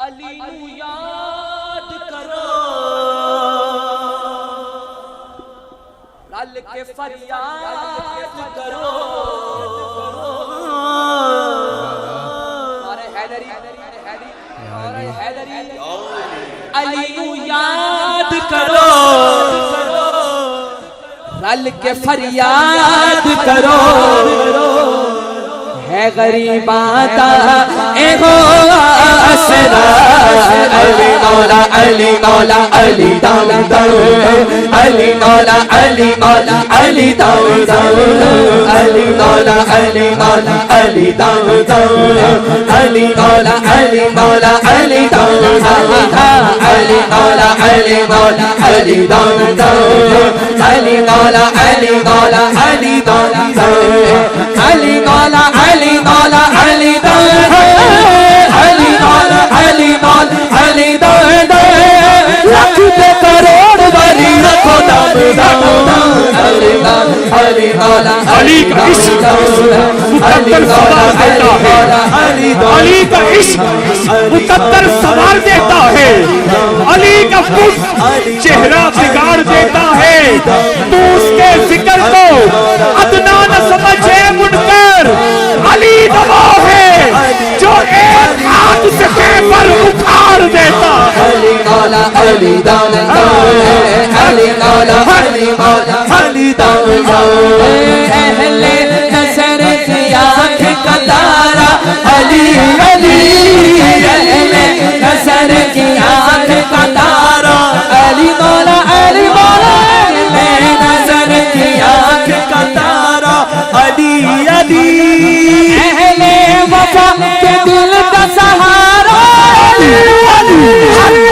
علی نو یاد کرو رل کے فریاد کرو علی نو یاد کرو رل کے فریاد کرو ہے غریباں دا اے ہو آسرا علی مولا علی مولا علی داؤ داؤ علی مولا علی مولا علی داؤ داؤ علی مولا علی مولا علی داؤ داؤ علی مولا علی مولا علی داؤ داؤ علی مولا علی مولا علی داؤ داؤ علی مولا علی مولا علی داؤ داؤ علی مولا علی مولا علی داؤ علی مولا علی مولا علی داؤ لاکھ تے کروڑ والی رکھو دم دم علی مولا علی مولا علی کا عشق مقدر سوار دیتا ہے، علی کا عشق مقدر سوار دیتا ہے، علی کا فٹ چہرہ بگاڑ دیتا ہے، تو اس کے ذکر کو ادنا نہ سمجھے منکر، علی دوا ہے جو ایک ہاتھ سے پیپر اکھاڑ دیتا ہے۔ علی مولا علی داؤ علی مولا علی مولا علی داؤ اہل نظر کی آنکھ کا تارا علی علی اہل نظر کی آنکھ کا تارا علی مولا علی مولا اہل نظر کی آنکھ کا تارا علی علی اہل وفا کے دل کا سہارا علی علی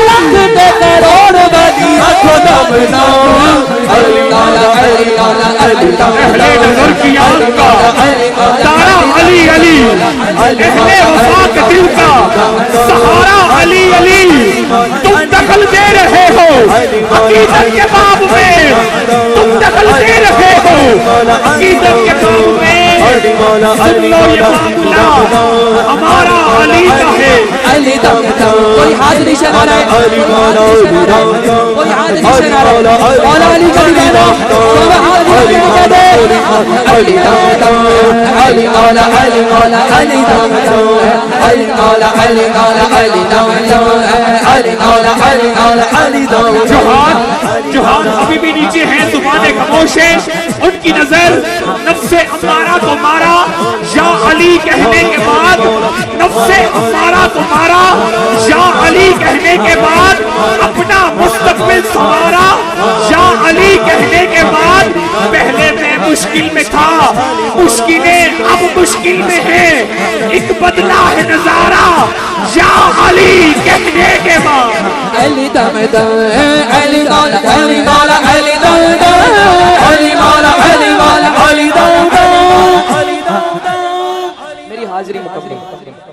لاکھ تے کروڑ والی رکھو دم دم علی مولا علی مولا علی اہل نظر کی آنکھ کا تارا علی علی، اہل وفا کے دل کا سہارا علی علی، تم دخل دے رہے ہو عقیدت کے باب میں، تم دخل دے رہے ہو عقیدت کے باب میں، سن لو یہ معاملہ ہمارا علی کا ہے۔ علی دم کوئی ہاتھ نہیں شنا رہا ہے، کوئی ہاتھ نہیں شنا رہا ہے، مولا علی کا دیوانا کوئی ہاتھ نہیں شنا رہا ہے، علی دم علی مولا علی مولا علی دم علی مولا علی مولا علی دم علی مولا علی مولا علی دم جوہان ابھی بھی نیچے ہیں، زبانیں خاموش ہیں، ان کی نظر نفس امارہ کو مارا یا علی کہنے کے بعد، نفس امارہ کو مارا یا علی کہنے کے بعد، اپنا مستقبل سنوارا یا علی کہنے کے بعد، پہلے میں مشکل میں تھا، مشکلیں اب مشکل میں ہیں، ایک بدلا ہے نظارہ یا علی کہنے کے بعد۔ علی دم علی مولا علی مولا علی دم علی مولا علی مولا علی دم میری حاضری مکمل،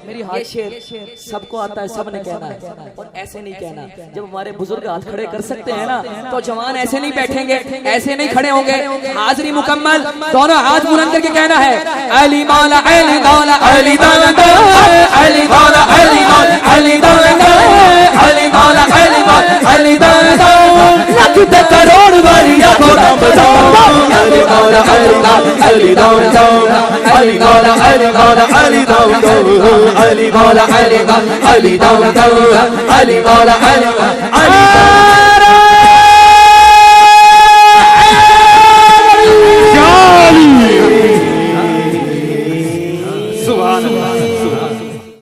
میری یہ شعر سب کو آتا ہے، سب نے کہنا ہے، اور ایسے نہیں کہنا۔ جب ہمارے بزرگ ہاتھ کھڑے کر سکتے ہیں نا تو جوان ایسے نہیں بیٹھیں گے، ایسے نہیں کھڑے ہوں گے۔ حاضری مکمل، دونوں ہاتھ بلند کر کے کہنا ہے علی مولا علی مولا علی دم علی مولا علی مولا علی دم علی مولا علی مولا علی دم لاکھ تے کروڑ والی رکھو دم دم علی مولا علی مولا علی دم علی مولا علی مولا علی دم علی مولا علی مولا علی دم علی مولا علی سبحان اللہ۔